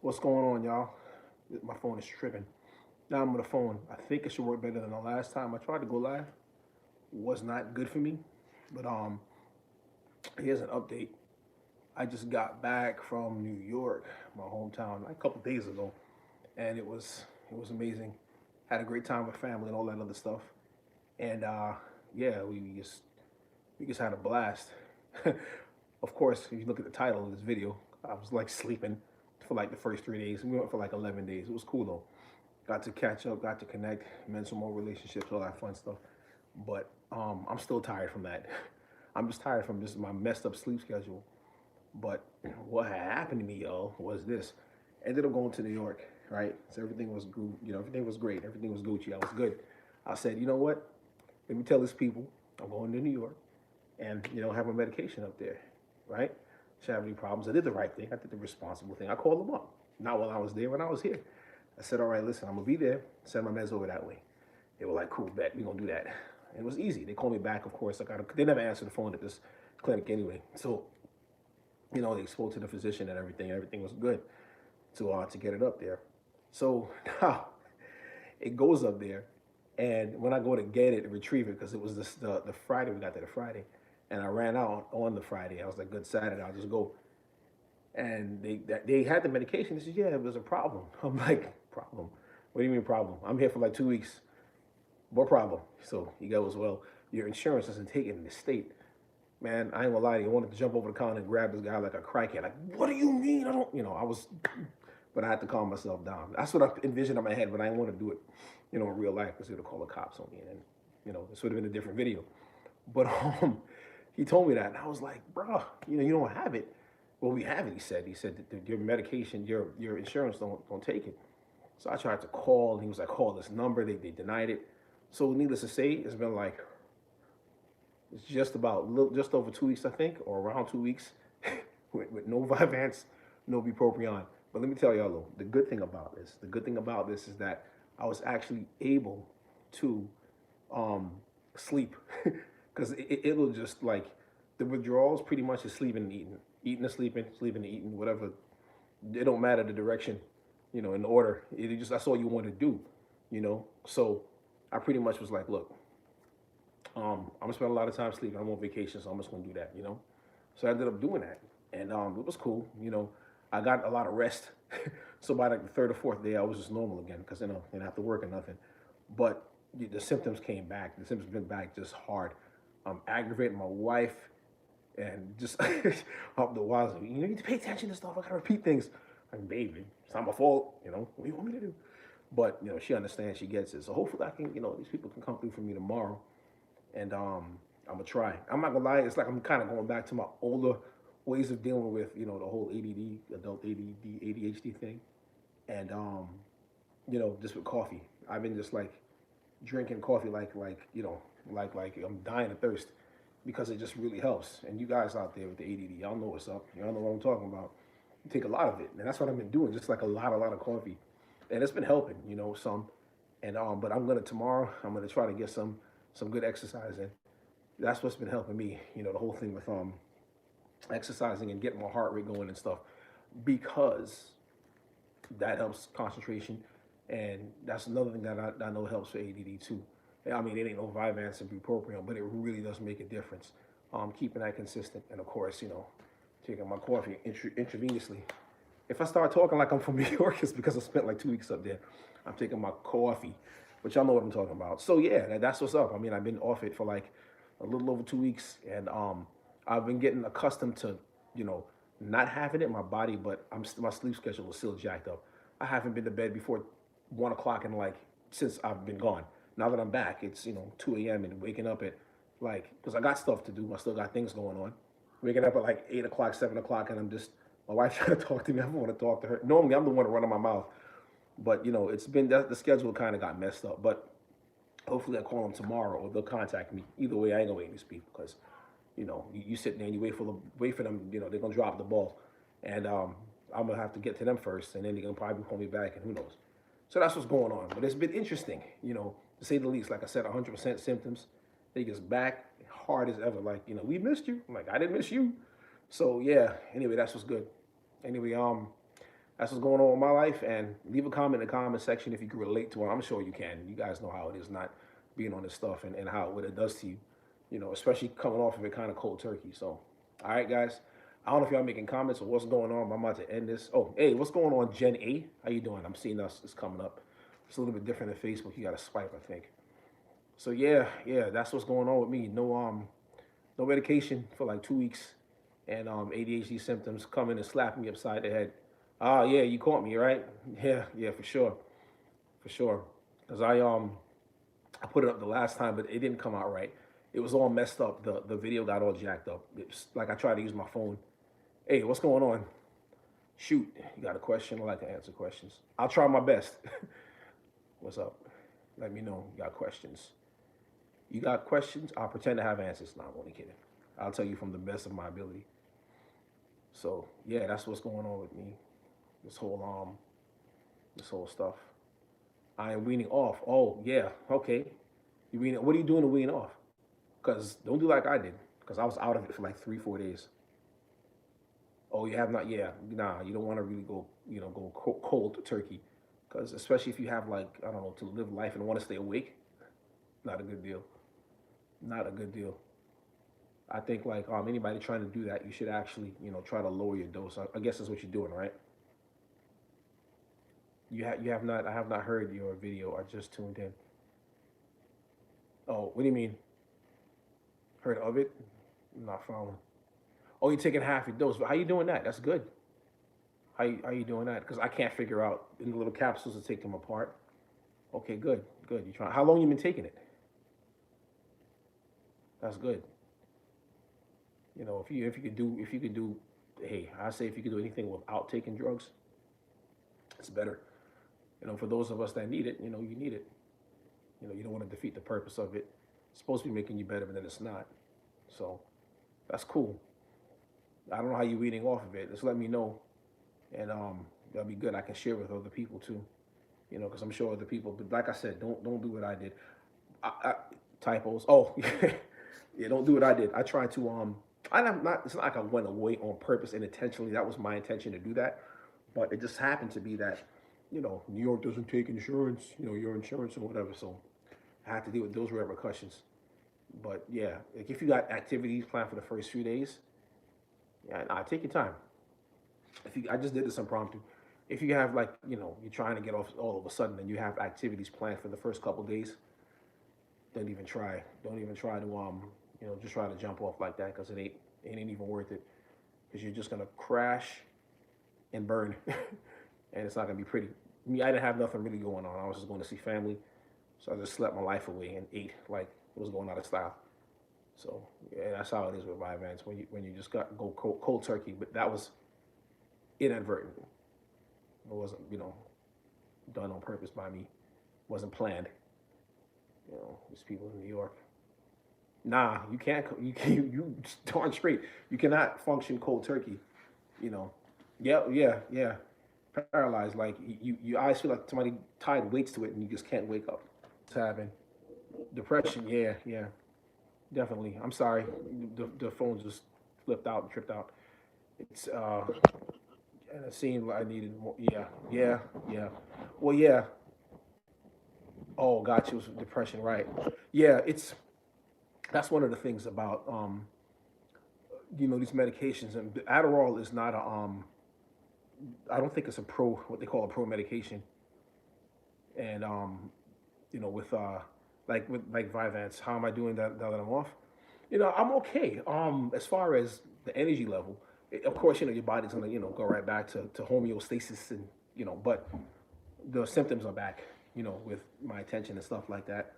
What's going on, y'all? My phone is tripping. Now I'm on the phone. I think it should work better than the last time I tried to go live. Was not good for me. But here's an update. I just got back from New York, my hometown, like a couple days ago, and it was amazing. Had a great time with family and all that other stuff. And yeah, we just had a blast. Of course, if you look at the title of this video, I was like sleeping for like the first 3 days. We went for like 11 days. It was cool though. Got to catch up, got to connect, mend some more relationships, all that fun stuff. But I'm still tired from that. I'm just tired from just my messed up sleep schedule. But what had happened to me, y'all, was this. Ended up going to New York, right? So everything was good, everything was great, everything was Gucci. I was good. I said, you know what? Let me tell these people I'm going to New York and have my medication up there, right? Should have any problems. I did the right thing. I did the responsible thing. I called them up. Not while I was there, when I was here. I said, all right, listen, I'm gonna be there. Send my meds over that way. They were like, cool, bet, we're gonna do that. And it was easy. They called me back, of course. They never answered the phone at this clinic anyway. So, they spoke to the physician and everything. Everything was good to get it up there. So now it goes up there, and when I go to get it, retrieve it, because it was the Friday, we got there the Friday, and I ran out on the Friday. I was like, good Saturday, I'll just go. And they had the medication. They said, yeah, it was a problem. I'm like, problem? What do you mean problem? I'm here for like 2 weeks. What problem? So he goes, well, your insurance doesn't take it in the state. Man, I ain't gonna lie to you. I wanted to jump over the counter and grab this guy like a crackhead. Like, what do you mean? I don't, I was, but I had to calm myself down. That's what I envisioned in my head, but I didn't want to do it, in real life, because they would call the cops on me. And, this would have been a different video. But he told me that, and I was like, bro, you don't have it. Well, we have it, he said. He said that your medication, your insurance don't take it. So I tried to call, and he was like, call this number. They denied it. So needless to say, it's been like, it's just over 2 weeks, I think, or around 2 weeks, with no Vyvanse, no bupropion. But let me tell y'all though, the good thing about this is that I was actually able to sleep, because it'll just like, the withdrawals pretty much is sleeping and eating. Eating and sleeping, sleeping and eating, whatever. It don't matter the direction, in the order. That's all you want to do, So I pretty much was like, look, I'm gonna spend a lot of time sleeping. I'm on vacation, so I'm just gonna do that, So I ended up doing that, and it was cool. I got a lot of rest. So by like the third or fourth day, I was just normal again, because didn't have to work or nothing. But the symptoms came back. The symptoms been back just hard. I'm aggravating my wife, and just up the wazoo. You need to pay attention to stuff. I gotta repeat things. Like, baby, it's not my fault. What do you want me to do? But she understands. She gets it. So hopefully I can. These people can come through for me tomorrow, and I'm gonna try. I'm not gonna lie. It's like I'm kind of going back to my older ways of dealing with the whole ADD, adult ADD, ADHD thing, and just with coffee. I've been just like drinking coffee like I'm dying of thirst, because it just really helps. And you guys out there with the ADD, y'all know what's up. Y'all know what I'm talking about. You take a lot of it, and that's what I've been doing, just like a lot of coffee, and it's been helping, some. And but tomorrow I'm gonna try to get some good exercise in. That's what's been helping me, the whole thing with exercising and getting my heart rate going and stuff, because that helps concentration, and that's another thing that I know helps for ADD too. I mean, it ain't no Vyvanse and bupropion, but it really does make a difference. Keeping that consistent, and of course, taking my coffee intravenously. If I start talking like I'm from New York, it's because I spent like 2 weeks up there. I'm taking my coffee, but y'all know what I'm talking about. So yeah, that's what's up. I mean, I've been off it for like a little over 2 weeks, and I've been getting accustomed to, not having it in my body, but my sleep schedule is still jacked up. I haven't been to bed before 1 o'clock since I've been gone. Now that I'm back, it's 2 a.m. and waking up at because I got stuff to do. I still got things going on. Waking up at like 8 o'clock, 7 o'clock, and my wife trying to talk to me. I don't want to talk to her. Normally, I'm the one running my mouth, but it's been the schedule kind of got messed up. But hopefully, I call them tomorrow, or they'll contact me. Either way, I ain't gonna wait these people, because you sit there and you wait for them. They're gonna drop the ball, and I'm gonna have to get to them first, and then they're gonna probably call me back, and who knows. So that's what's going on. But it's been interesting, to say the least. Like I said, 100% symptoms. They just back hard as ever. Like, we missed you. I'm like, I didn't miss you. So yeah. Anyway, that's what's good. Anyway, that's what's going on in my life. And leave a comment in the comment section if you can relate to it. I'm sure you can. You guys know how it is not being on this stuff, and how what it does to you, especially coming off of it kind of cold turkey. So, all right, guys. I don't know if y'all making comments or what's going on, but I'm about to end this. Oh, hey, what's going on, Gen A? How you doing? I'm seeing us. It's coming up. It's a little bit different than Facebook. You got to swipe, I think. So yeah, that's what's going on with me. No medication for like 2 weeks, and ADHD symptoms coming and slapping me upside the head. Ah, yeah, you caught me, right? Yeah, for sure, for sure. Cause I put it up the last time, but it didn't come out right. It was all messed up. The video got all jacked up. It's like I tried to use my phone. Hey, what's going on? Shoot, you got a question? I like to answer questions. I'll try my best. What's up? Let me know. You got questions? You got questions? I'll pretend to have answers. No, I'm only kidding. I'll tell you from the best of my ability. So yeah, that's what's going on with me. This whole stuff. I am weaning off. Oh yeah, okay. You wean? What are you doing to wean off? Cause don't do like I did. Cause I was out of it for like 3-4 days. Oh, you have not? Yeah, nah. You don't want to really go cold turkey. Cause especially if you have like I don't know to live life and want to stay awake, not a good deal. Not a good deal. I think like anybody trying to do that, you should actually try to lower your dose. I guess that's what you're doing, right? You have not. I have not heard your video. I just tuned in. Oh, what do you mean? Heard of it? I'm not following. Oh, you're taking half your dose. But how you doing that? That's good. How you doing that? Because I can't figure out in the little capsules to take them apart. Okay, good, good. You trying? How long you been taking it? That's good. If you could do, hey, I say if you could do anything without taking drugs, it's better. For those of us that need it, you need it. You don't want to defeat the purpose of it. It's supposed to be making you better, but then it's not. So that's cool. I don't know how you're weaning off of it. Just let me know, and that'll be good. I can share with other people too. Because I'm sure other people. But like I said, don't do what I did. Typos. Oh, yeah, don't do what I did. I tried to I'm not. It's not like I went away on purpose and intentionally. That was my intention to do that, but it just happened to be that New York doesn't take insurance. Your insurance or whatever. So I had to deal with those repercussions. But yeah, like if you got activities planned for the first few days, yeah, nah, take your time. I just did this impromptu. If you have like you're trying to get off all of a sudden and you have activities planned for the first couple of days, don't even try. Don't even try to just try to jump off like that because it ain't even worth it. Because you're just gonna crash and burn, and it's not gonna be pretty. Me, I didn't have nothing really going on. I was just going to see family, so I just slept my life away and ate like it was going out of style. So yeah, that's how it is with Vyvanse when you just go cold turkey. But that was inadvertent. It wasn't done on purpose by me. It wasn't planned. These people in New York. Nah, you can't. You darn straight. You cannot function cold turkey. You know. Yeah. Paralyzed. Like your eyes feel like somebody tied weights to it, and you just can't wake up. It's happening. Depression. Yeah. Definitely. I'm sorry. The phone just flipped out and tripped out. It's and it seemed like I needed more. Yeah. Well, yeah. Oh, gotcha. It was depression, right? Yeah, that's one of the things about these medications, and Adderall is not a I don't think it's a what they call a pro medication, and with like Vyvanse, how am I doing that now that I'm off? I'm okay. As far as the energy level, of course, your body's gonna go right back to homeostasis, and but the symptoms are back. With my attention and stuff like that.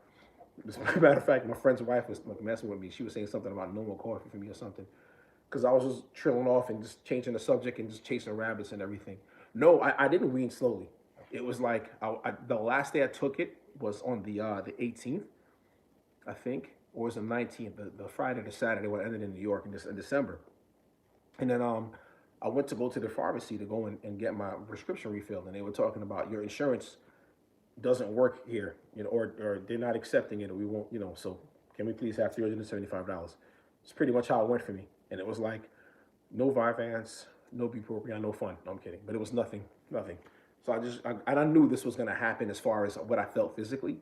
As a matter of fact, my friend's wife was like messing with me. She was saying something about no more coffee for me or something, because I was just trailing off and just changing the subject and just chasing rabbits and everything. No, I didn't wean slowly. It was like the last day I took it was on the 18th, I think, or was the 19th, the Friday to Saturday when I ended in New York in December. And then I went to go to the pharmacy to go and get my prescription refilled, and they were talking about your insurance doesn't work here, or they're not accepting it, or we won't, so can we please have $375? It's pretty much how it went for me. And it was like, no Vyvanse, No bupropion, no fun. No, I'm kidding. But it was nothing, nothing. So and I knew this was going to happen as far as what I felt physically.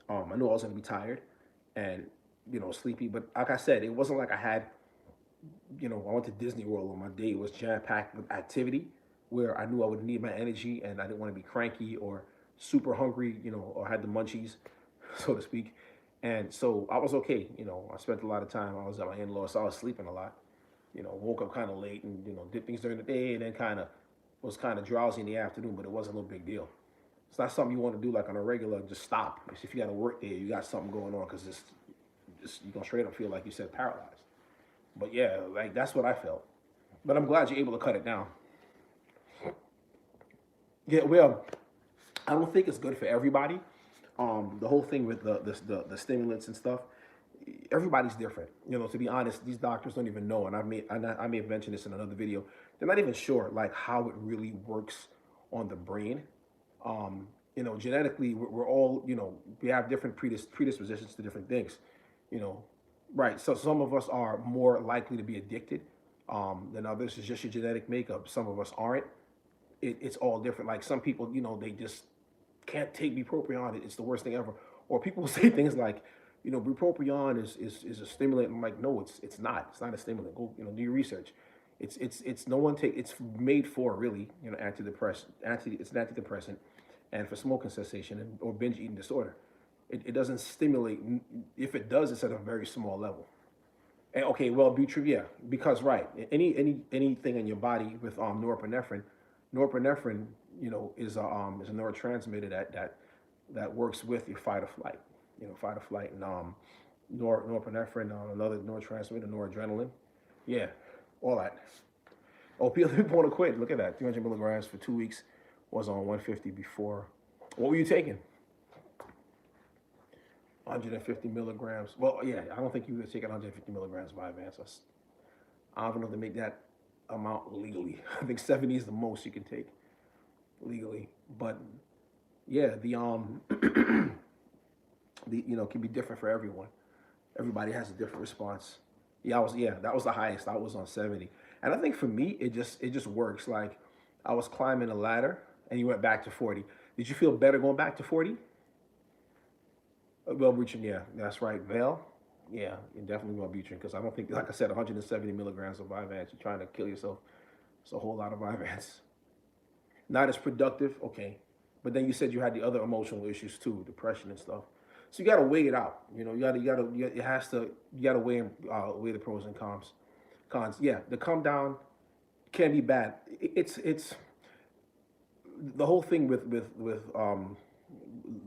I knew I was going to be tired and, sleepy. But like I said, it wasn't like I had, I went to Disney World on my day. It was jam-packed with activity where I knew I would need my energy and I didn't want to be cranky or super hungry, or had the munchies, so to speak. And so I was okay. I spent a lot of time. I was at my in-laws, so I was sleeping a lot. Woke up kind of late and, did things during the day and then was kind of drowsy in the afternoon, but it wasn't no big deal. It's not something you want to do like on a regular, just stop. If you got to work there, you got something going on because you're going to straight up feel like you said paralyzed. But yeah, like that's what I felt. But I'm glad you're able to cut it down. Yeah, well, I don't think it's good for everybody. The whole thing with the stimulants and stuff, everybody's different. To be honest, these doctors don't even know, and I may have mentioned this in another video. They're not even sure like how it really works on the brain. Genetically, we're all, we have different predispositions to different things. Right. So some of us are more likely to be addicted than others. It's just your genetic makeup. Some of us aren't. It's all different. Like some people, they just can't take bupropion. It's the worst thing ever. Or people say things like, bupropion is a stimulant. I'm like, no, it's not. It's not a stimulant. Go, do your research. It's no one take. It's made for really, antidepressant. It's an antidepressant, and for smoking cessation or binge eating disorder. It doesn't stimulate. If it does, it's at a very small level. And okay, well, yeah, because right, anything in your body with norepinephrine, is a neurotransmitter that works with your fight or flight, fight or flight, and norepinephrine, another neurotransmitter, noradrenaline, yeah, all that. Oh, people want to quit. Look at that, 300 milligrams for 2 weeks was on 150 before. What were you taking? 150 milligrams. Well, yeah, I don't think you were taking 150 milligrams of Vyvanse. I don't know if they make that amount legally. I think 70 is the most you can take legally. But yeah, the can be different for everyone. Everybody has a different response. That was the highest. I was on 70. And I think for me, it just works. Like I was climbing a ladder and you went back to 40. Did you feel better going back to 40? Wellbutrin, yeah, that's right. Val, yeah, definitely Wellbutrin, because I don't think, like I said, 170 milligrams of Vyvanse, you're trying to kill yourself. It's a whole lot of Vyvanse. Not as productive, okay. But then you said you had the other emotional issues too, depression and stuff. So you got to weigh it out. You got to weigh the pros and cons. Yeah, the come down can be bad. It's the whole thing with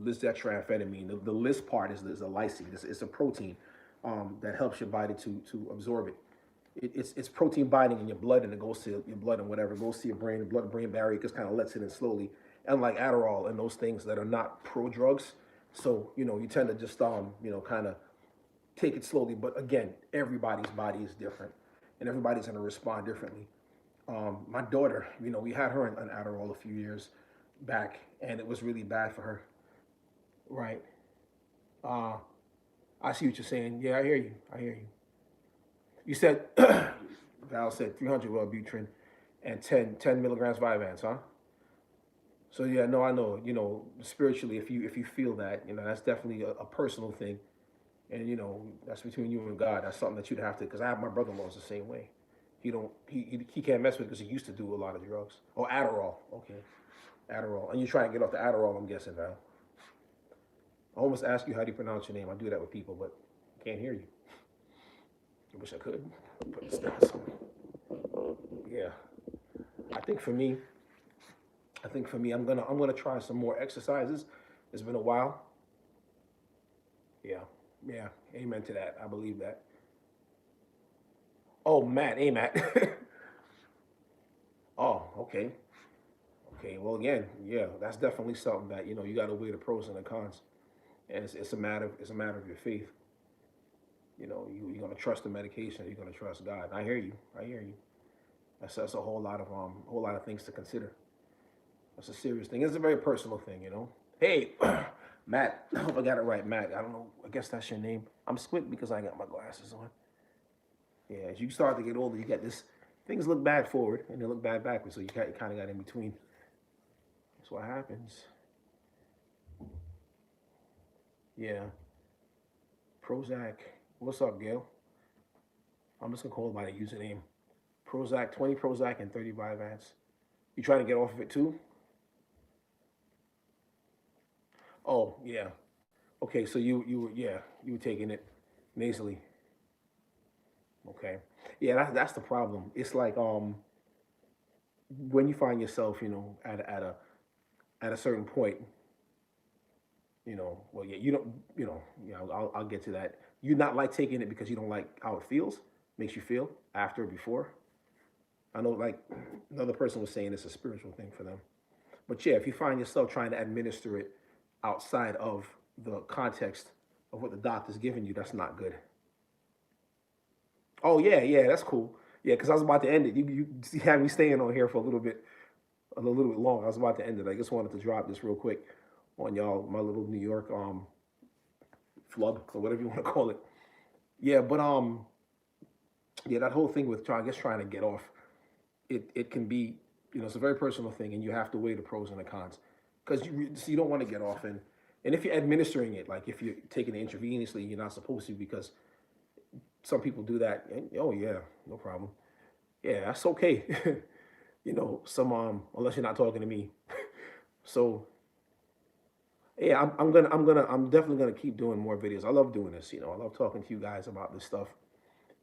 lisdexamfetamine. The list part is a lysine. It's a protein that helps your body to absorb it. It's protein binding in your blood, and it goes to your blood and whatever, it goes to your brain. The blood-brain barrier just kind of lets it in slowly. Unlike Adderall and those things that are not pro-drugs, so you tend to just kind of take it slowly. But again, everybody's body is different, and everybody's going to respond differently. My daughter, we had her on Adderall a few years back, and it was really bad for her. Right. I see what you're saying. Yeah, I hear you. You said, Val said 300 Wellbutrin and 10 milligrams Vyvanse, huh? So yeah, no, I know, spiritually, if you feel that, that's definitely a personal thing. And, that's between you and God. That's something that you'd have to, because I have my brother-in-law's the same way. He can't mess with it because he used to do a lot of drugs. Oh, Adderall. Okay. Adderall. And you try to get off the Adderall, I'm guessing, Val. I almost ask you how do you pronounce your name. I do that with people, but I can't hear you. I wish I could. But it's not. Yeah. I think for me, I'm gonna try some more exercises. It's been a while. Yeah. Amen to that. I believe that. Oh, Matt. Hey, Matt. Oh, okay. Okay. Well, again, yeah, that's definitely something that you got to weigh the pros and the cons, and it's a matter of your faith. You're gonna trust the medication. You're gonna trust God. I hear you. That's a whole lot of things to consider. That's a serious thing. It's a very personal thing, Hey, Matt. I hope I got it right, Matt. I don't know. I guess that's your name. I'm squinting because I got my glasses on. Yeah, as you start to get older, you get this things look bad forward and they look bad backwards. So you kind of got in between. That's what happens. Yeah. Prozac. What's up, Gail? I'm just gonna call it by the username. Prozac, 20 Prozac and 30 Vyvanse. You trying to get off of it too? Oh, yeah. Okay, so you were taking it nasally. Okay. Yeah, that's the problem. It's like when you find yourself, at a certain point, well, yeah, you don't, I'll get to that. You not like taking it because you don't like how it feels, makes you feel after or before. I know, like another person was saying, it's a spiritual thing for them. But yeah, if you find yourself trying to administer it outside of the context of what the doctor's giving you, that's not good. Oh yeah, yeah, that's cool. Yeah, because I was about to end it. You had me staying on here for a little bit long. I was about to end it. I just wanted to drop this real quick on y'all, my little New York flub or whatever you want to call it. Yeah, but yeah, that whole thing with trying to get off, it can be, it's a very personal thing, and you have to weigh the pros and the cons, because you don't want to get off, and if you're administering it, like if you're taking it intravenously, you're not supposed to, because some people do that. And, oh yeah, no problem. Yeah, that's okay. Some unless you're not talking to me. So yeah, I'm definitely gonna keep doing more videos. I love doing this. I love talking to you guys about this stuff,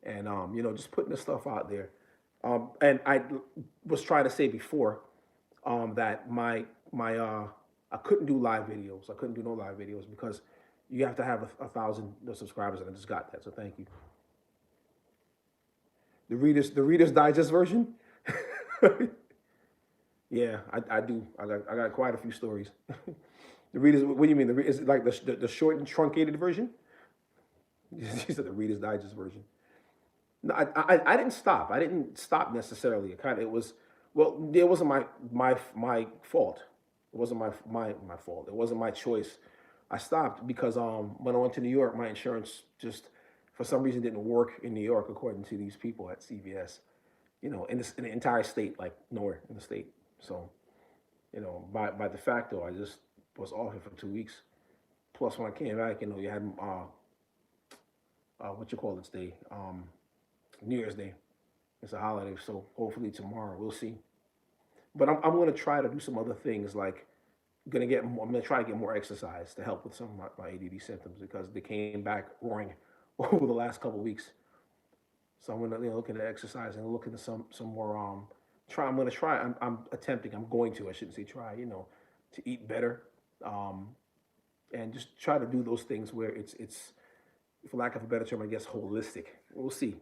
and just putting this stuff out there. And I was trying to say before, that my I couldn't do live videos. I couldn't do no live videos because you have to have a thousand subscribers, and I just got that. So thank you. The Reader's Digest version. Yeah, I do. I got quite a few stories. The Reader's. What do you mean? Is it like the short and truncated version? She said the Reader's Digest version. No, I didn't stop. I didn't stop necessarily. It was, well, it wasn't my fault. It wasn't my fault. It wasn't my choice. I stopped because when I went to New York, my insurance just for some reason didn't work in New York, according to these people at CVS. In the entire state, like nowhere in the state. So, by de facto, I just was off it for 2 weeks. Plus, when I came back, you had what you call it day, New Year's Day. It's a holiday, so hopefully tomorrow we'll see. But I'm gonna try to do some other things, like I'm gonna try to get more exercise to help with some of my ADD symptoms, because they came back roaring over the last couple of weeks. So I'm gonna look into exercise and look into some more try. I'm gonna try. I'm attempting. I'm going to. I shouldn't say try. To eat better, and just try to do those things where it's for lack of a better term, I guess, holistic. We'll see.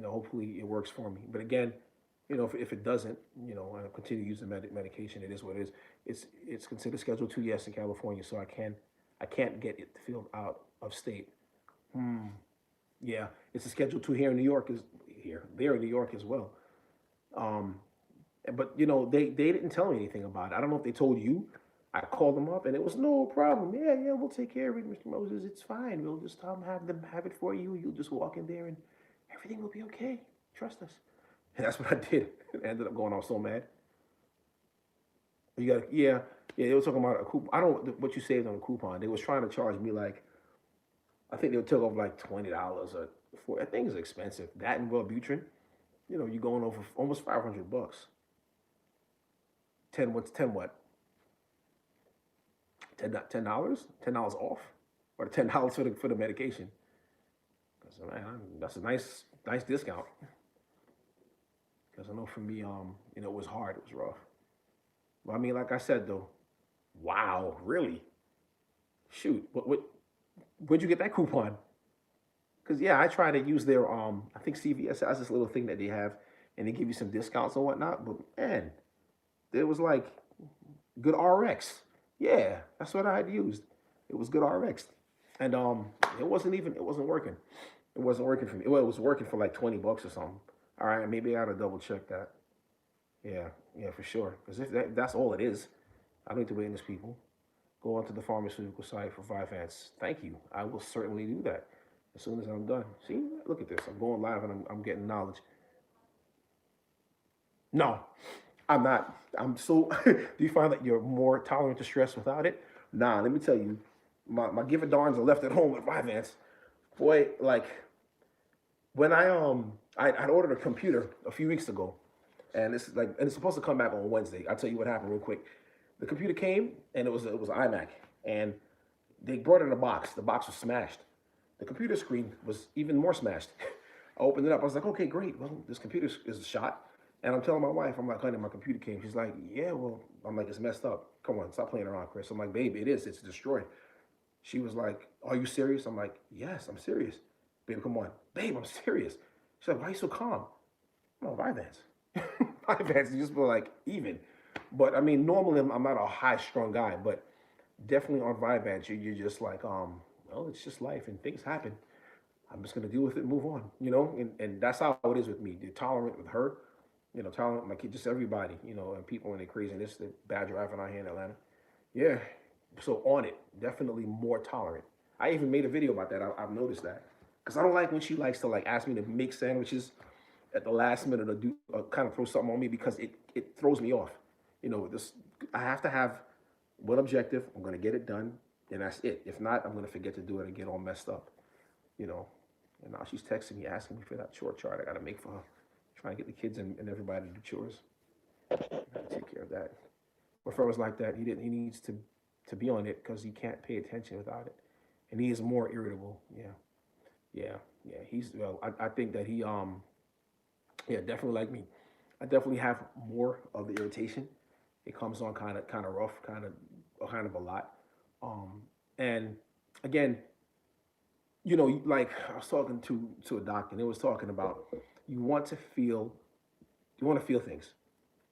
Hopefully it works for me. But again, if it doesn't, I continue using medication. It is what it is. It's considered Schedule 2, yes, in California, so I can't get it filled out of state. Yeah, it's a Schedule 2 here in New York, there in New York as well. Um, but they didn't tell me anything about it. I don't know if they told you. I called them up and it was no problem. Yeah, yeah, we'll take care of it, Mr. Moses. It's fine. We'll just have them have it for you. You'll just walk in there and everything will be okay. Trust us. And that's what I did. I ended up going off so mad. Yeah. They were talking about a coupon. I don't know what you saved on a coupon. They was trying to charge me like, I think they took off like $20 or for. I think it's expensive. That and Wellbutrin, you're going over almost $500. 10 what? $10? $10 off, or $10 for the medication? Because man, that's a nice discount. Because I know for me, it was hard. It was rough. But I mean, like I said though, wow, really? Shoot, where'd you get that coupon? Because yeah, I try to use their I think CVS has this little thing that they have, and they give you some discounts and whatnot. But man, it was like Good RX. Yeah, that's what I had used. It was Good RX, and it wasn't working. It wasn't working for me. Well, it was working for like $20 or something. All right, maybe I ought to double check that. Yeah, yeah, for sure. Because if that's all it is, I don't need to witness people. Go onto the pharmaceutical site for Vyvanse. Thank you. I will certainly do that as soon as I'm done. See, look at this. I'm going live and I'm getting knowledge. No, I'm not. I'm so. Do you find that you're more tolerant to stress without it? Nah, let me tell you, my give a darns are left at home with Vyvanse. Boy, like when I ordered a computer a few weeks ago, and it's supposed to come back on Wednesday. I'll tell you what happened real quick. The computer came and it was an iMac, and they brought it in a box. The box was smashed. The computer screen was even more smashed. I opened it up. I was like, okay, great. Well, this computer is shot. And I'm telling my wife, I'm like, honey, my computer came. She's like, yeah, well, I'm like, it's messed up. Come on, stop playing around, Chris. I'm like, baby, it is. It's destroyed. She was like, are you serious? I'm like, yes, I'm serious. Baby, come on. Babe, I'm serious. She's like, why are you so calm? No, Vyvanse. Vyvanse, you just feel like even. But I mean, normally I'm not a high strung guy, but definitely on Vyvanse, you're just like, well, it's just life and things happen. I'm just gonna deal with it and move on, and that's how it is with me. You're tolerant with her, tolerant like just everybody, and people when they're crazy. And this the bad driving out here in Atlanta. Yeah, so on it, definitely more tolerant. I even made a video about that. I've noticed that because I don't like when she likes to like ask me to make sandwiches at the last minute or do kind of throw something on me because it throws me off. This I have to have one objective. I'm gonna get it done, and that's it. If not, I'm gonna forget to do it and get all messed up. You know. And now she's texting me, asking me for that chore chart I gotta make for her. Trying to get the kids and everybody to do chores. I gotta take care of that. My friend was like that. He needs to be on it because he can't pay attention without it, and he is more irritable. Yeah, yeah, yeah. He's well. I think that he yeah, definitely like me. I definitely have more of the irritation. It comes on kind of rough, kind of a lot. And again, like I was talking to a doctor, and it was talking about you want to feel, you want to feel things.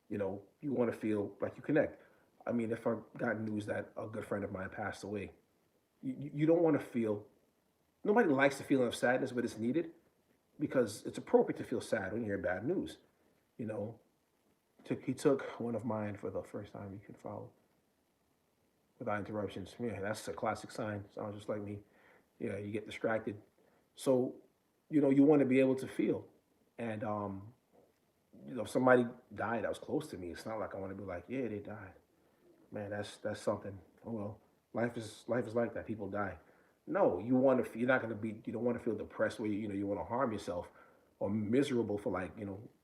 You want to feel like you connect. I mean, if I got news that a good friend of mine passed away, you don't want to feel. Nobody likes the feeling of sadness, but it's needed because it's appropriate to feel sad when you hear bad news. You know, he took one of mine for the first time he could follow without interruptions. Yeah, that's a classic sign. Sounds just like me. Yeah, you get distracted. So, you want to be able to feel. And if somebody died that was close to me, it's not like I want to be like, yeah, they died. Man, that's something. Oh well, life is like that. People die. No, you're not gonna be. You don't want to feel depressed where you want to harm yourself or miserable for like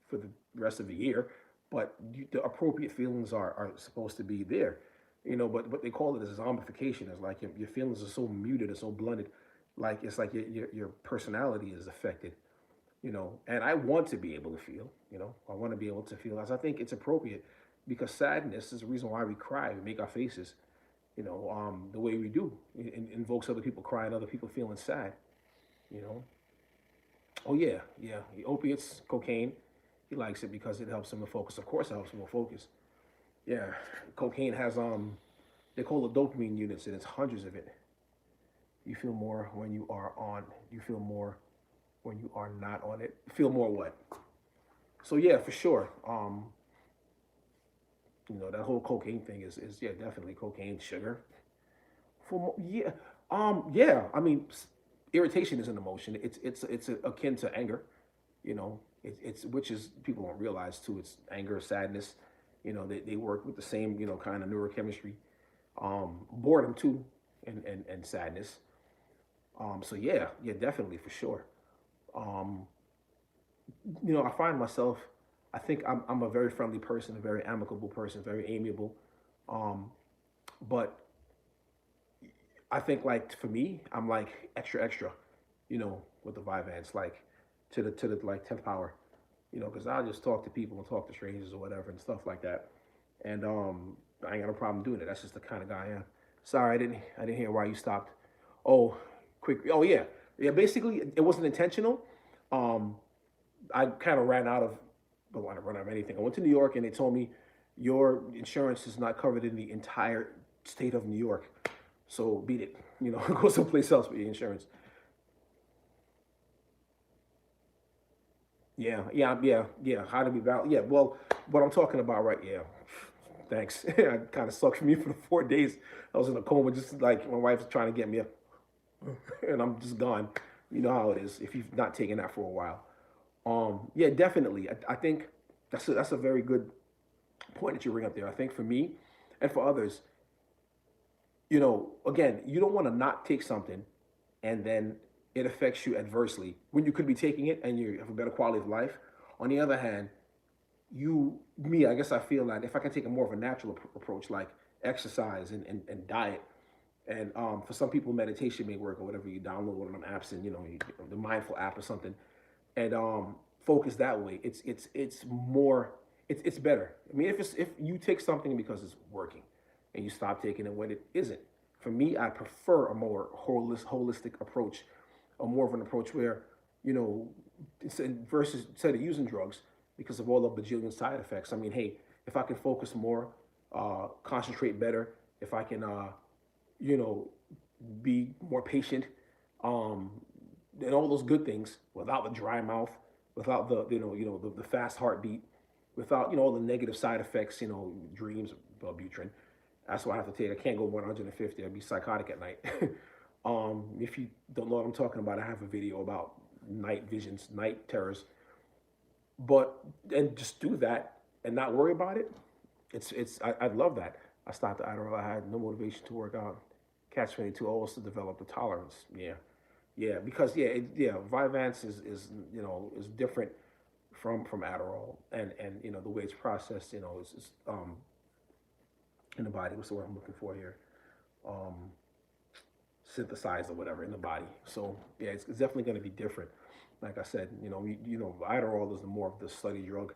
for the rest of the year. But the appropriate feelings are supposed to be there. But what they call it is zombification. It's like your feelings are so muted and so blunted, like it's like your personality is affected. And I want to be able to feel. I want to be able to feel as I think it's appropriate, because sadness is the reason why we cry. We make our faces, the way we do. It invokes other people crying, other people feeling sad. You know. Oh yeah, yeah. The opiates, cocaine. He likes it because it helps him to focus. Of course, it helps him to focus. Yeah, cocaine has they call it dopamine units, and it's hundreds of it. You feel more when you are on. You feel more when you are not on it. Feel more what? So yeah, for sure. That whole cocaine thing is yeah, definitely cocaine, sugar. Yeah, yeah. I mean, irritation is an emotion. It's akin to anger. It's which is people don't realize too. It's anger, sadness. They work with the same kind of neurochemistry. Boredom too, and sadness. So yeah, yeah, definitely for sure. Um, I find myself. I think I'm a very friendly person, a very amicable person, very amiable. Um, but I think like for me, I'm like extra extra, with the Vyvanse, like to the like 10th power, because I'll just talk to people and talk to strangers or whatever and stuff like that. And I ain't got no problem doing it. That's just the kind of guy I am. Sorry, I didn't hear why you stopped. Oh, quick. Oh yeah, yeah. Basically, it wasn't intentional. Um, I kind of ran out of, don't want to run out of anything. I went to New York and they told me your insurance is not covered in the entire state of New York. So beat it, go someplace else with your insurance. Yeah, yeah, yeah, yeah. How to be valid? Yeah, well, what I'm talking about, right? Yeah, thanks. I kind of sucked for me for the 4 days. I was in a coma, just like my wife was trying to get me up, and I'm just gone. You know how it is if you've not taken that for a while. Yeah, definitely. I think. That's a very good point that you bring up there. I think for me and for others, again, you don't want to not take something and then it affects you adversely when you could be taking it and you have a better quality of life. On the other hand, I guess I feel that if I can take a more of a natural approach, like exercise and diet, and for some people, meditation may work or whatever. You download one of them apps and the mindful app or something, and focus that way. It's more it's better. I mean, if you take something because it's working, and you stop taking it when it isn't. For me, I prefer a more holistic approach, a more of an approach where you know instead of using drugs because of all the bajillion side effects. I mean, hey, if I can focus more, concentrate better, if I can, you know, be more patient, um, and all those good things without the dry mouth, without the the fast heartbeat, without all the negative side effects, dreams, Wellbutrin. That's why I have to take. I can't go more than 150. I'd be psychotic at night. If you don't know what I'm talking about, I have a video about night visions, night terrors. But and just do that and not worry about it. I love that. I stopped the Adderall. I had no motivation to work out. Catch 22. I also developed a tolerance. Yeah, yeah. Because Vyvanse is different from Adderall, and the way it's processed. Is in the body. What's the word I'm looking for here? Um, Synthesized or whatever in the body. So yeah, it's definitely going to be different. Like I said, Adderall is the more of the study drug.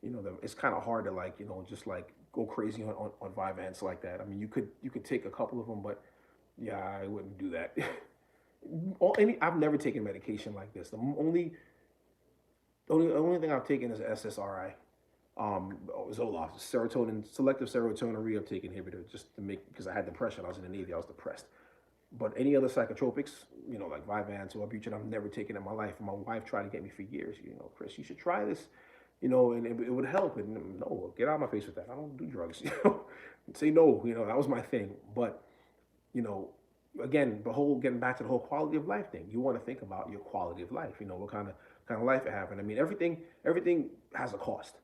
It's kind of hard to just like go crazy on Vyvanse like that. I mean, you could take a couple of them, but yeah, I wouldn't do that. I've never taken medication like this. The only thing I've taken is SSRI, Zoloft, selective serotonin reuptake inhibitor, just to make because I had depression. I was in the Navy. I was depressed. But any other psychotropics, like Vyvanse or Wellbutrin, I've never taken in my life. And my wife tried to get me for years. Chris, you should try this. And it would help. And no, get out of my face with that. I don't do drugs. Say no. That was my thing. But you know, again, getting back to the whole quality of life thing. You want to think about your quality of life. What kind of life you're having. I mean, everything has a cost.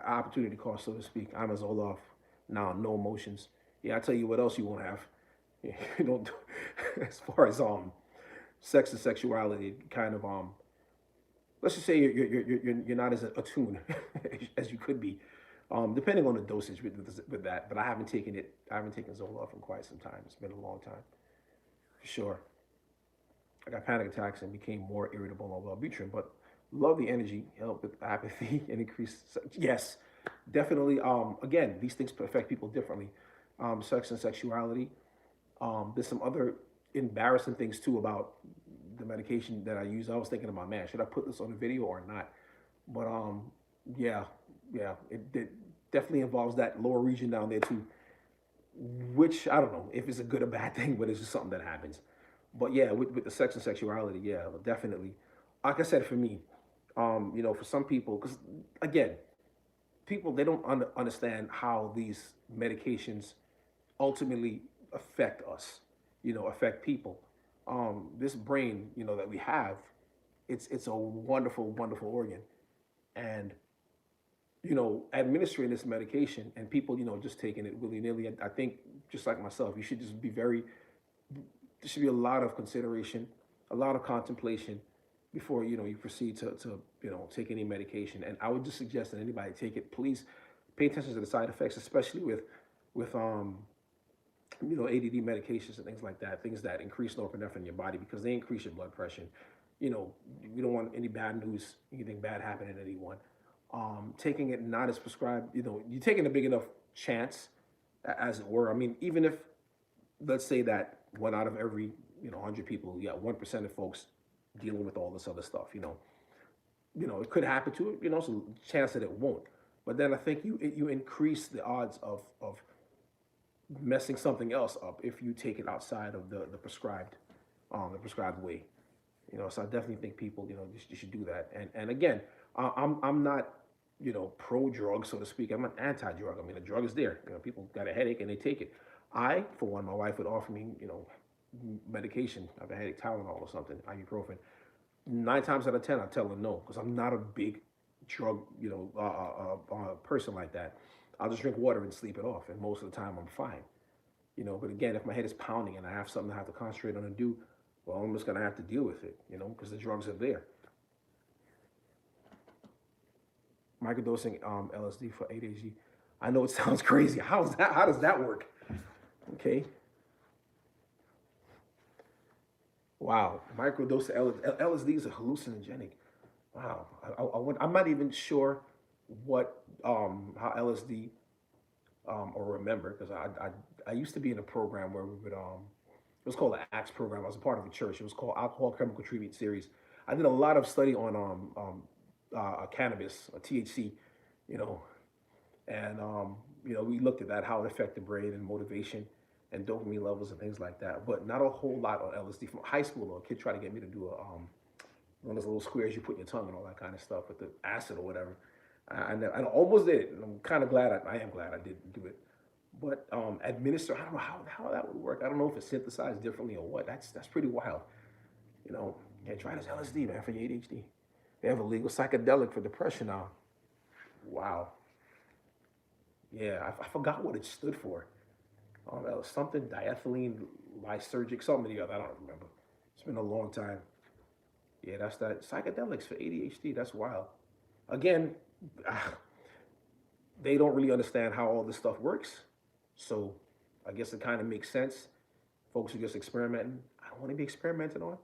Opportunity cost, so to speak. I'm a Zoloft now. No emotions. Yeah, I tell you what else you won't have. You don't as far as sex and sexuality, kind of let's just say you're not as attuned as you could be, depending on the dosage with that. But I haven't taken it. I haven't taken Zoloft in quite some time. It's been a long time, for sure. I got panic attacks and became more irritable on Wellbutrin, but love the energy, help with apathy and increase. Yes, definitely. Again, these things affect people differently. Sex and sexuality. There's some other embarrassing things too about the medication that I use. I was thinking about, man, should I put this on the video or not? But yeah, it definitely involves that lower region down there too, which I don't know if it's a good or bad thing, but it's just something that happens. But yeah, with the sex and sexuality, yeah, definitely. Like I said, for me, for some people, because again, people they don't understand how these medications ultimately affect us, affect people. This brain, that we have, it's a wonderful, wonderful organ, and administering this medication and people, just taking it willy nilly. I think just like myself, you should just be very. There should be a lot of consideration, a lot of contemplation before you proceed to take any medication. And I would just suggest that anybody take it. Please pay attention to the side effects, especially with ADD medications and things like that, things that increase norepinephrine in your body because they increase your blood pressure. You don't want any bad news, anything bad happening to anyone. Taking it not as prescribed, you're taking a big enough chance, as it were. I mean, even if, let's say that one out of every 100 people, you got 1% of folks dealing with all this other stuff. It could happen to it. So chance that it won't. But then I think you increase the odds of messing something else up if you take it outside of the prescribed way. So I definitely think people, you should do that. And again, I'm not, pro drug, so to speak. I'm an anti drug. I mean, the drug is there. People got a headache and they take it. For one, my wife would offer me, medication. I have a headache, Tylenol or something, ibuprofen. 9 times out of 10, I tell her no because I'm not a big drug, person like that. I'll just drink water and sleep it off, and most of the time I'm fine. But again, if my head is pounding and I have something I have to concentrate on and do, well, I'm just gonna have to deal with it, because the drugs are there. Microdosing LSD for ADHD. I know it sounds crazy. How's that? How does that work? Okay. Wow. Microdose LSD is a hallucinogenic. Wow. I'm not even sure what how LSD or remember, because I used to be in a program where we would it was called the ACTS program. I was a part of a church. It was called Alcohol Chemical Treatment Series. I did a lot of study on cannabis, THC, you know, and we looked at that, how it affected the brain and motivation and dopamine levels and things like that. But not a whole lot on LSD. From high school, though, a kid tried to get me to do one of those little squares you put in your tongue and all that kind of stuff with the acid or whatever. I almost did it, and I'm kind of glad. I am glad I didn't do it. But administer, I don't know how that would work. I don't know if it's synthesized differently or what. That's pretty wild. Yeah, try this LSD, man, for your ADHD. They have a legal psychedelic for depression now. Wow. Yeah, I forgot what it stood for. That was something diethylene lysergic, something or the other. I don't remember. It's been a long time. Yeah, that's that. Psychedelics for ADHD. That's wild. Again, they don't really understand how all this stuff works. So I guess it kind of makes sense. Folks are just experimenting. I don't want to be experimented on.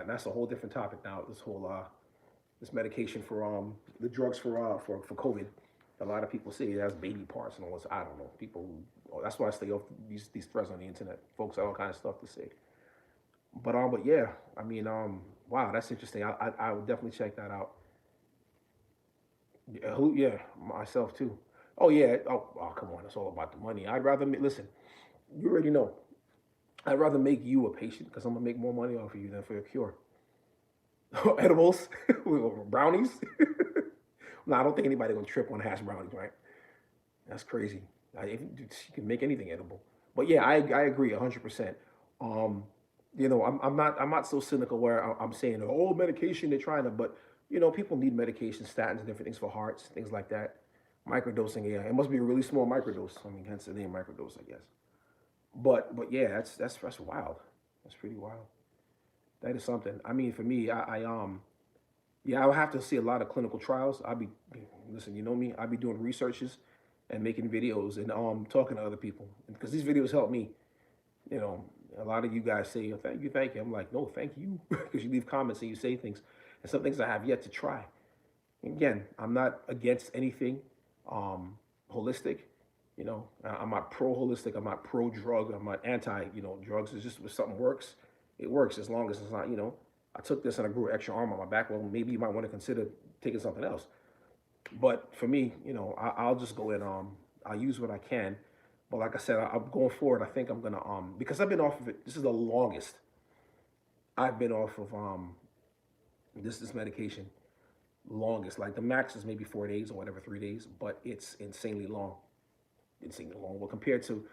That's a whole different topic now. This whole this medication for the drugs for COVID. A lot of people say it has baby parts and all this. I don't know. That's why I stay off these threads on the internet. Folks have all kinds of stuff to say. But yeah, I mean, wow, that's interesting. I would definitely check that out. Yeah, myself too. Oh yeah. Oh, come on. It's all about the money. I'd rather listen. You already know. I'd rather make you a patient because I'm gonna make more money off of you than for a cure. Edibles, brownies. No, I don't think anybody gonna trip on hash brownies, right? That's crazy. You can make anything edible. But yeah, I agree 100%. I'm not so cynical where I'm saying, oh, medication they're trying to, but people need medication, statins, and different things for hearts, things like that. Microdosing, yeah, it must be a really small microdose. I mean, hence the name microdose, I guess. But yeah, that's wild. That's pretty wild. That is something. I mean, for me, yeah, I would have to see a lot of clinical trials. Listen, you know me, I'd be doing researches and making videos and talking to other people because these videos help me. You know, a lot of you guys say, oh, thank you. I'm like, no, thank you, because you leave comments and you say things, and some things I have yet to try. Again, I'm not against anything holistic. I'm not pro-holistic. I'm not pro-drug. I'm not anti, drugs. It's just if something works, it works as long as it's not, I took this and I grew an extra arm on my back. Well, maybe you might want to consider taking something else. But for me, I'll just go in, I'll use what I can. But like I said, I'm going forward. I think I'm going to, because I've been off of it. This is the longest I've been off of this medication. Longest. Like the max is maybe 4 days or whatever, 3 days. But it's insanely long. Well, compared to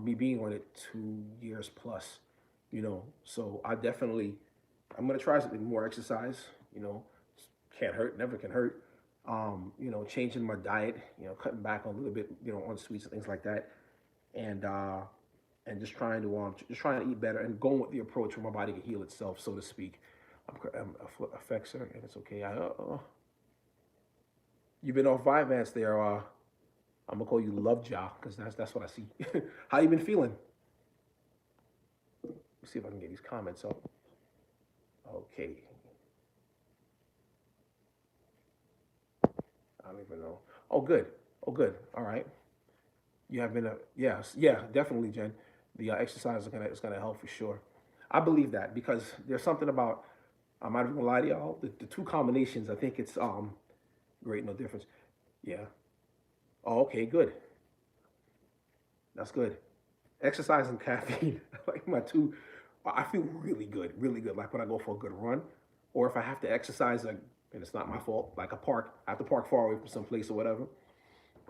me being on it 2 years plus, So I'm gonna try something more exercise. Can't hurt, never can hurt. Changing my diet. Cutting back a little bit. On sweets and things like that, and just trying to eat better and going with the approach where my body can heal itself, so to speak. Affects her, and it's okay. You've been off Vyvanse there. I'm gonna call you Lovejaw because that's what I see. How you been feeling? Let's see if I can get these comments up. Okay. I don't even know. Oh, good. All right. You have been yeah, definitely, Jen. The exercise is gonna help for sure. I believe that because there's something about. I'm not even gonna lie to y'all. The two combinations, I think it's great, no difference. Yeah. Oh, okay, good. That's good. Exercise and caffeine, like my two. I feel really good, really good. Like when I go for a good run, or if I have to exercise, and it's not my fault. Like I have to park far away from some place or whatever.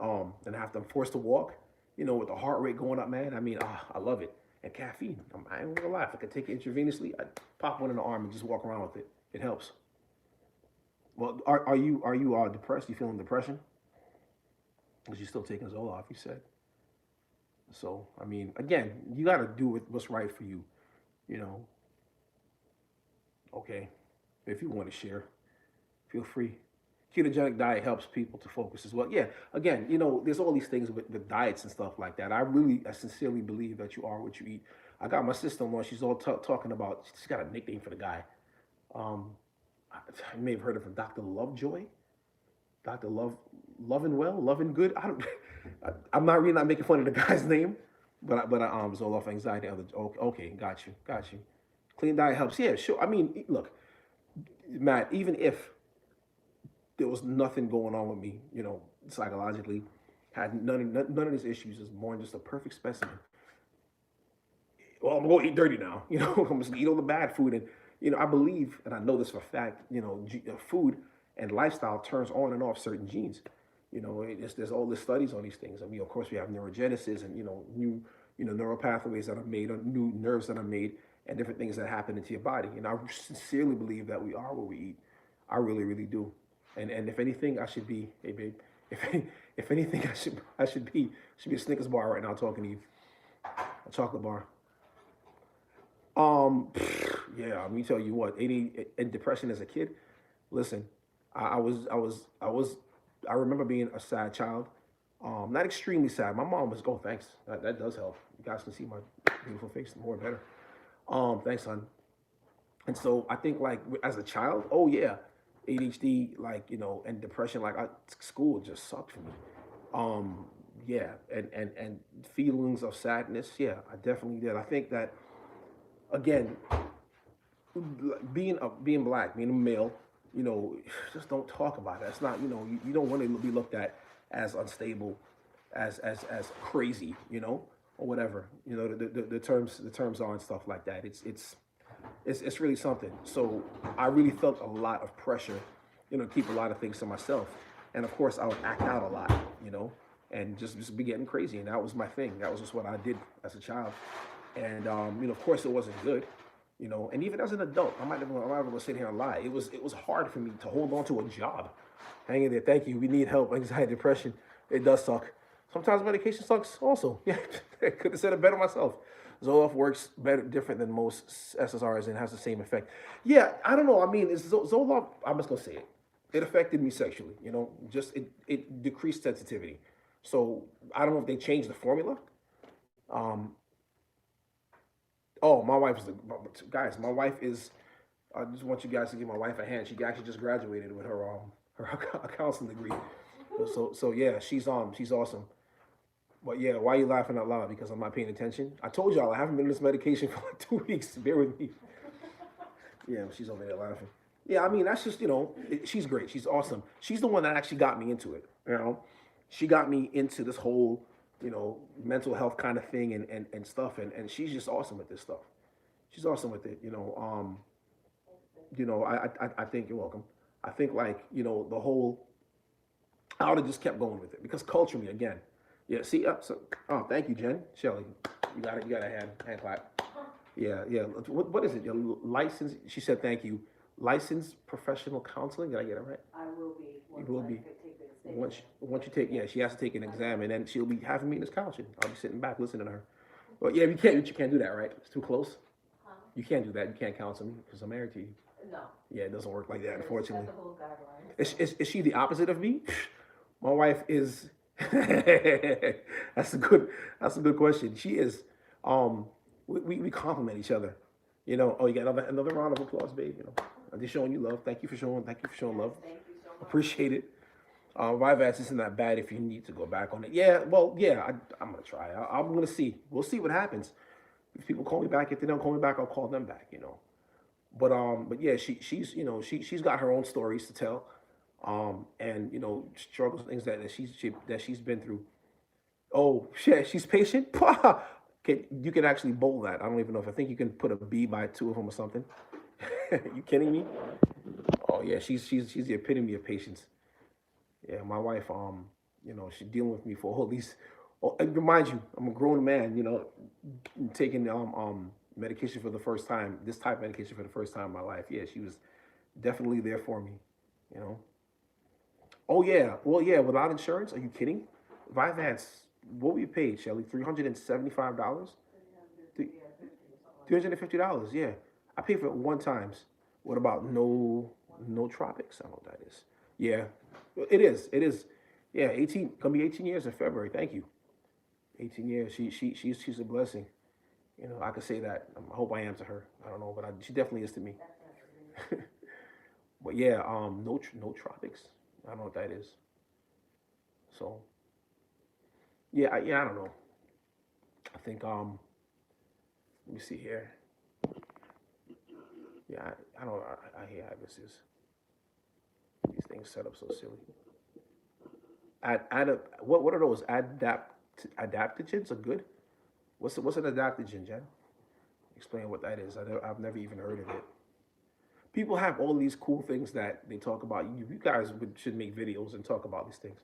And I'm forced to walk. With the heart rate going up, man. I mean, I love it. And caffeine, I ain't gonna lie. If I could take it intravenously, I'd pop one in the arm and just walk around with it. It helps. Well, are you depressed? You feeling depression? Because you're still taking Zoloft, you said. So I mean, again, you got to do what's right for you. You know, okay. If you want to share, feel free. Ketogenic diet helps people to focus as well. Yeah, again, there's all these things with diets and stuff like that. I sincerely believe that you are what you eat. I got my sister-in-law. She's all talking about. She's got a nickname for the guy. Um, you may have heard of him, Dr. Lovejoy, Dr. Love and Well, Love and Good. I don't. I'm not really not making fun of the guy's name, but I was all off anxiety. Okay, got you. Clean diet helps. Yeah, sure. I mean, look, Matt. Even if there was nothing going on with me, psychologically, had none of these issues. Is more than just a perfect specimen. Well, I'm going to eat dirty now. I'm just gonna eat all the bad food, and I believe, and I know this for a fact. Food and lifestyle turns on and off certain genes. There's all the studies on these things. I mean, of course, we have neurogenesis and new neural pathways that are made, or new nerves that are made, and different things that happen into your body. And I sincerely believe that we are what we eat. I really, really do. And if anything, I should be, hey babe, if anything, I should be a Snickers bar right now talking to you, a chocolate bar. Um, yeah, let me tell you what, AD and depression as a kid. Listen, I remember being a sad child. Not extremely sad. My mom was, oh, thanks. That does help. You guys can see my beautiful face more better. Thanks, son. And so I think like as a child, oh yeah, ADHD, like, and depression, like school just sucked for me. Yeah, and feelings of sadness, yeah, I definitely did. I think that again, being black, being a male, just don't talk about it. It's not, you don't want to be looked at as unstable, as crazy, or whatever. The terms are and stuff like that. It's really something. So I really felt a lot of pressure, to keep a lot of things to myself, and of course I would act out a lot, and just be getting crazy, and that was my thing. That was just what I did as a child, and of course it wasn't good. And even as an adult, I'm not even gonna sit here and lie. It was hard for me to hold on to a job. Hang in there. Thank you. We need help. Anxiety, depression. It does suck. Sometimes medication sucks also. Yeah, I could have said it better myself. Zoloft works better, different than most SSRIs, and has the same effect. Yeah, I don't know. I mean, Zoloft. I'm just gonna say it. It affected me sexually. Just it decreased sensitivity. So I don't know if they changed the formula. Um, Oh, my wife is the guys. My wife is. I just want you guys to give my wife a hand. She actually just graduated with her counseling degree. So yeah, she's awesome. But yeah, why are you laughing out loud? Because I'm not paying attention. I told y'all I haven't been on this medication for like 2 weeks. Bear with me. Yeah, she's over there laughing. Yeah, I mean that's just she's great. She's awesome. She's the one that actually got me into it. She got me into this whole mental health kind of thing and stuff, and she's just awesome with this stuff. She's awesome with it. I think you're welcome. I think like the whole I would have just kept going with it because culturally again, yeah. See, oh, thank you, Jen, Shelly. You got it. You got a hand clap. Yeah, yeah. What is it? Your license? She said thank you. Licensed professional counseling. Did I get it right? I will be. You will be. Once you take, yeah, she has to take an exam, and then she'll be having me in this couch, and I'll be sitting back listening to her. But yeah, you can't do that, right? It's too close. Huh? You can't do that. You can't counsel me because I'm married to you. No. Yeah, it doesn't work like that, unfortunately. That's the whole guideline. Is she the opposite of me? My wife is. That's a good question. She is. We complement each other. Oh, you got another round of applause, babe. I'm just showing you love. Thank you for showing love. Thank you so much. Appreciate it. Vyvanse isn't that bad if you need to go back on it. Yeah, well, yeah, I'm gonna try. I'm gonna see. We'll see what happens. If people call me back, if they don't call me back, I'll call them back. But yeah, she's got her own stories to tell, and struggles, things that she's been through. Oh shit, she's patient. You can actually bold that. I don't even know if I think you can put a B by two of them or something. You kidding me? Oh yeah, she's the epitome of patience. Yeah, my wife, she's dealing with me for all these. Oh, and remind you, I'm a grown man. Taking medication for the first time. This type of medication for the first time in my life. Yeah, she was definitely there for me. You know. Oh yeah. Well, yeah. Without insurance, are you kidding? Vyvanse, what we paid, Shelly? $375. $350. Yeah, I paid for it one times. What about no tropics? I don't know what that is. Yeah, it is. It is. Yeah, 18. Gonna be 18 years in February. Thank you. 18 years. She's a blessing. You know, I could say that. I hope I am to her. I don't know, but she definitely is to me. But yeah, no tropics. I don't know what that is. So yeah, I don't know. I think let me see here. Yeah, I don't. I hate how this is. These things set up so silly. What are those adaptogens? Are good. What's an adaptogen, Jen? Explain what that is. I've never even heard of it. People have all these cool things that they talk about. You guys should make videos and talk about these things.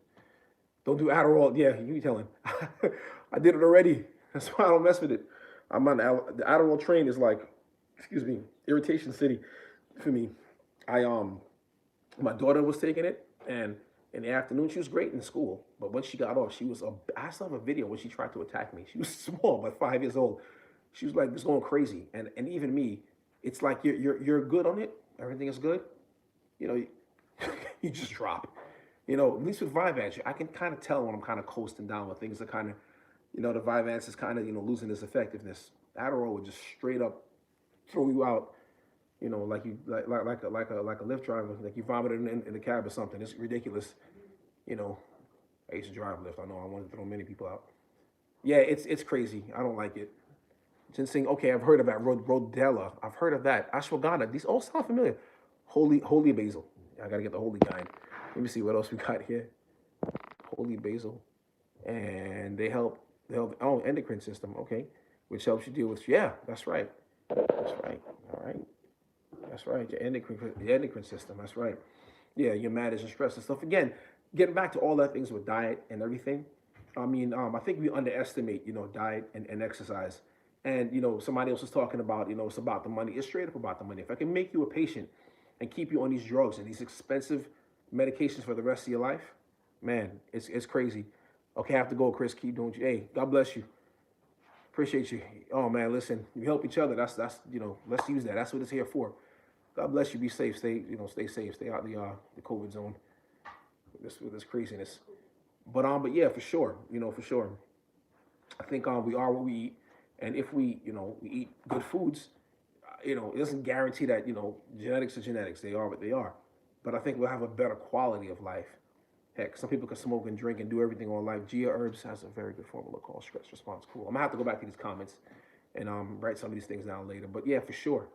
Don't do Adderall. Yeah, you telling. I did it already. That's why I don't mess with it. I'm on the Adderall train is like, excuse me, irritation city for me. I my daughter was taking it, and in the afternoon she was great in school, but when she got off, she was I still have a video when she tried to attack me. She was small, but 5 years old. She was like just going crazy, and even me, it's like you're good on it. Everything is good. You know, you just drop. You know, at least with Vyvanse, I can kind of tell when I'm kind of coasting down with things are kind of, you know, the Vyvanse is kind of, you know, losing its effectiveness. Adderall would just straight up throw you out, you know, like you like a Lyft driver, like you vomited in the cab or something. It's ridiculous. You know, I used to drive Lyft. I know I wanted to throw many people out. Yeah, it's crazy. I don't like it. Ginseng, okay, I've heard of that. Rodella, I've heard of that. Ashwagandha, these all sound familiar. Holy basil. I gotta get the holy kind. Let me see what else we got here. Holy basil, and oh, endocrine system, okay, which helps you deal with, yeah, that's right. That's right. All right. That's right. The endocrine system. That's right. Yeah, your madness and stress and stuff. Again, getting back to all that things with diet and everything. I mean, I think we underestimate, you know, diet and exercise. And, you know, somebody else was talking about, you know, it's about the money. It's straight up about the money. If I can make you a patient and keep you on these drugs and these expensive medications for the rest of your life, man, it's crazy. Okay, I have to go, Chris. Keep doing you. Hey, God bless you. Appreciate you. Oh man, listen, you help each other. That's you know, let's use that. That's what it's here for. God bless you. Be safe. Stay safe. Stay out the COVID zone with this craziness. But yeah, for sure. You know, for sure. I think we are what we eat, and if we we eat good foods, it doesn't guarantee that genetics are genetics. They are what they are, but I think we'll have a better quality of life. Heck, some people can smoke and drink and do everything all life. Gia Herbs has a very good formula called stress response. Cool. I'm gonna have to go back to these comments and write some of these things down later. But yeah, for sure,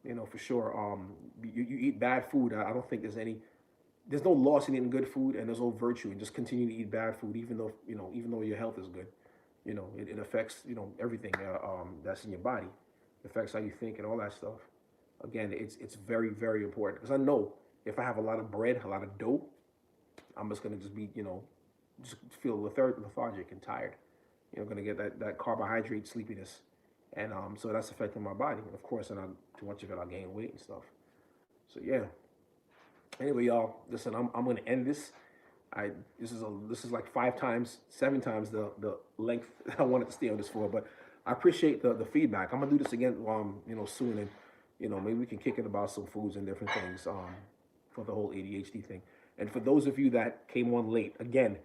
for sure. You eat bad food. I don't think there's no loss in eating good food, and there's no virtue in just continuing to eat bad food, even though your health is good. It affects everything that's in your body. It affects how you think and all that stuff. Again, it's very, very important, because I know if I have a lot of bread, a lot of dough, I'm just gonna just be just feel lethargic and tired. Gonna get that carbohydrate sleepiness, and so that's affecting my body. And of course, and too much of it, I'll gain weight and stuff. So yeah. Anyway, y'all, listen, I'm gonna end this. This is like 5 times, 7 times the length that I wanted to stay on this for, but I appreciate the feedback. I'm gonna do this again soon, and maybe we can kick it about some foods and different things for the whole ADHD thing. And for those of you that came on late, again,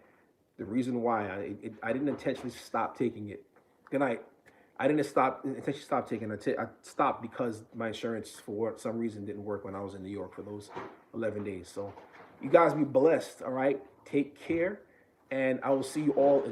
the reason why I didn't intentionally stop taking it. Good night. I didn't intentionally stop taking it. I stopped because my insurance, for some reason, didn't work when I was in New York for those 11 days. So you guys be blessed, all right? Take care, and I will see you all in